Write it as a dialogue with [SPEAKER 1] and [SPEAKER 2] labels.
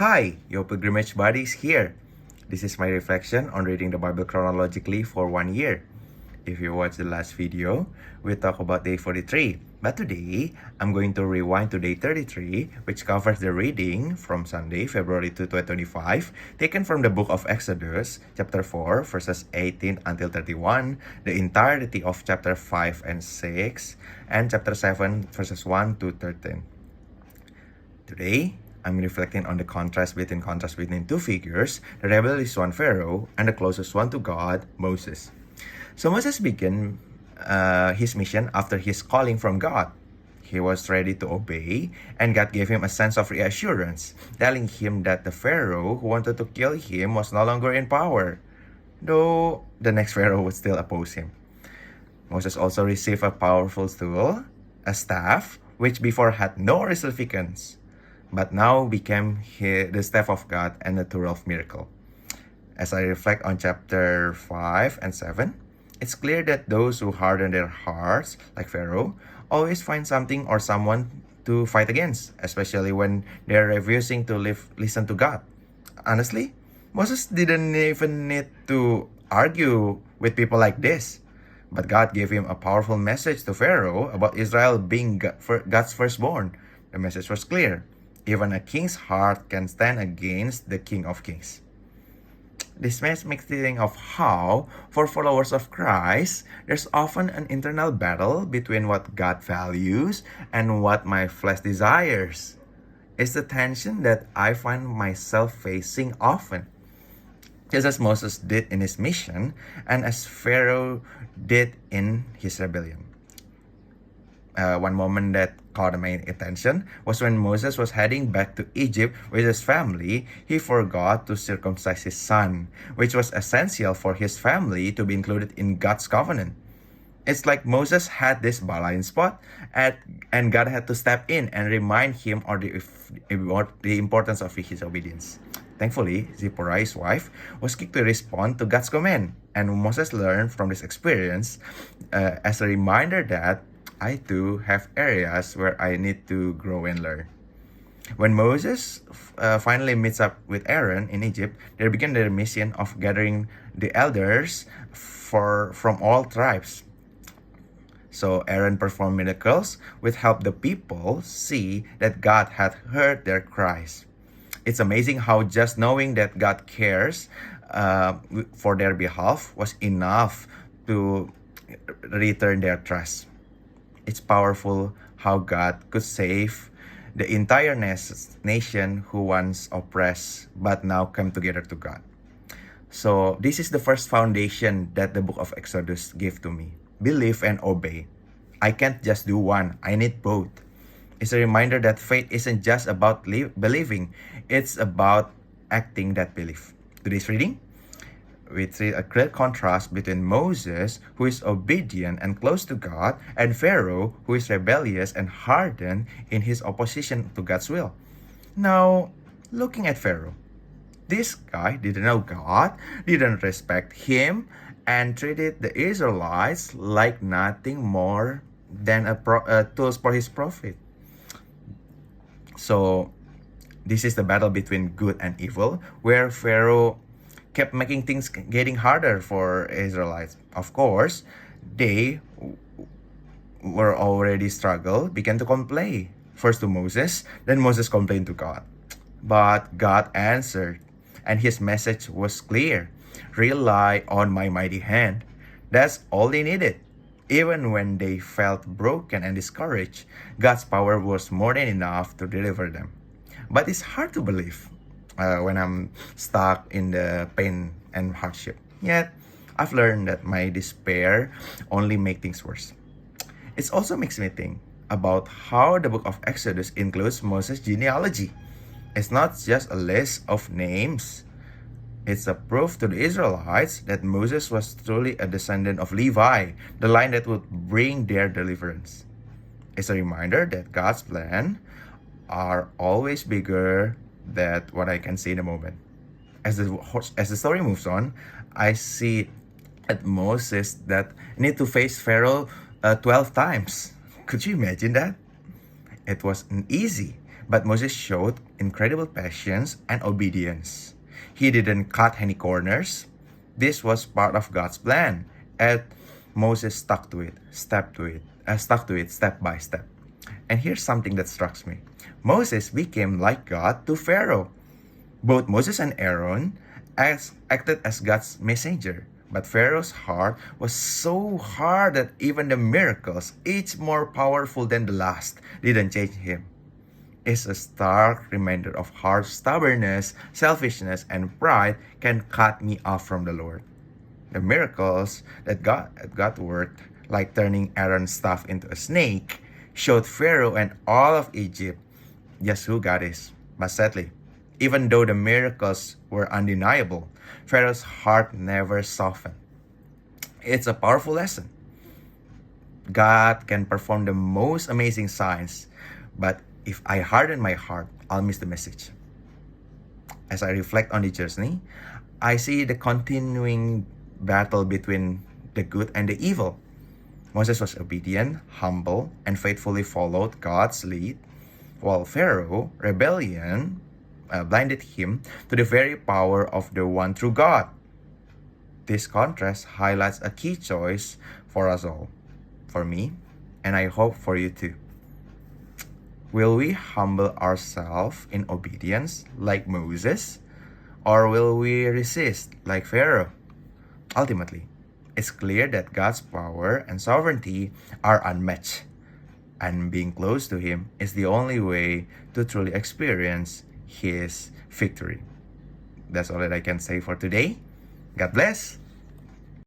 [SPEAKER 1] Hi, your pilgrimage buddy is here. This is my reflection on reading the Bible chronologically for 1 year. If you watched the last video, we talked about day 43. But today, I'm going to rewind to day 33, which covers the reading from Sunday, February 2, 2025, taken from the book of Exodus, chapter 4, verses 18 until 31, the entirety of chapter 5 and 6, and chapter 7, verses 1 to 13. Today, I'm reflecting on the contrast between two figures, the rebellious one, Pharaoh, and the closest one to God, Moses. So Moses began his mission after his calling from God. He was ready to obey, and God gave him a sense of reassurance, telling him that the Pharaoh who wanted to kill him was no longer in power, though the next Pharaoh would still oppose him. Moses also received a powerful tool, a staff, which before had no significance, but now became the staff of God and a tool of miracle. As I reflect on chapter 5 and 7, it's clear that those who harden their hearts, like Pharaoh, always find something or someone to fight against, especially when they're refusing to listen to God. Honestly, Moses didn't even need to argue with people like this. But God gave him a powerful message to Pharaoh about Israel being God's firstborn. The message was clear. Even a king's heart can stand against the King of Kings. This makes me think of how, for followers of Christ, there's often an internal battle between what God values and what my flesh desires. It's the tension that I find myself facing often, just as Moses did in his mission and as Pharaoh did in his rebellion. One moment that caught my attention was when Moses was heading back to Egypt with his family. He forgot to circumcise his son, which was essential for his family to be included in God's covenant. It's like Moses had this blind spot, and God had to step in and remind him of the importance of his obedience. Thankfully, Zipporah, his wife, was quick to respond to God's command, and Moses learned from this experience as a reminder that I too have areas where I need to grow and learn. When Moses finally meets up with Aaron in Egypt, they begin their mission of gathering the elders from all tribes. So Aaron performed miracles which helped the people see that God had heard their cries. It's amazing how just knowing that God cares for their behalf was enough to return their trust. It's powerful how God could save the entire nation who once oppressed but now come together to God. So this is the first foundation that the book of Exodus gave to me. Believe and obey. I can't just do one. I need both. It's a reminder that faith isn't just about believing. It's about acting that belief. Today's reading, we see a great contrast between Moses, who is obedient and close to God, and Pharaoh, who is rebellious and hardened in his opposition to God's will. Now, looking at Pharaoh, this guy didn't know God, didn't respect him, and treated the Israelites like nothing more than tools for his profit. So, this is the battle between good and evil, where Pharaoh kept making things getting harder for Israelites. Of course, they were already struggled, began to complain. First to Moses, then Moses complained to God. But God answered, and his message was clear. Rely on my mighty hand. That's all they needed. Even when they felt broken and discouraged, God's power was more than enough to deliver them. But it's hard to believe when I'm stuck in the pain and hardship. Yet, I've learned that my despair only makes things worse. It also makes me think about how the book of Exodus includes Moses' genealogy. It's not just a list of names. It's a proof to the Israelites that Moses was truly a descendant of Levi, the line that would bring their deliverance. It's a reminder that God's plans are always bigger than what I can see in a moment. As the story moves on, I see at Moses that need to face Pharaoh 12 times. Could you imagine that? It wasn't easy, But Moses showed incredible patience and obedience. He didn't cut any corners. This was part of God's plan, and Moses stuck to it step by step. And here's something that strikes me. Moses became like God to Pharaoh. Both Moses and Aaron acted as God's messenger. But Pharaoh's heart was so hard that even the miracles, each more powerful than the last, didn't change him. It's a stark reminder of how stubbornness, selfishness, and pride can cut me off from the Lord. The miracles that God worked, like turning Aaron's staff into a snake, showed Pharaoh and all of Egypt just who God is. But sadly, even though the miracles were undeniable, Pharaoh's heart never softened. It's a powerful lesson. God can perform the most amazing signs, but if I harden my heart, I'll miss the message. As I reflect on the journey, I see the continuing battle between the good and the evil. Moses was obedient, humble, and faithfully followed God's lead, while Pharaoh, blinded him to the very power of the one true God. This contrast highlights a key choice for us all, for me, and I hope for you too. Will we humble ourselves in obedience like Moses, or will we resist like Pharaoh? Ultimately, it's clear that God's power and sovereignty are unmatched, and being close to Him is the only way to truly experience His victory. That's all that I can say for today. God bless.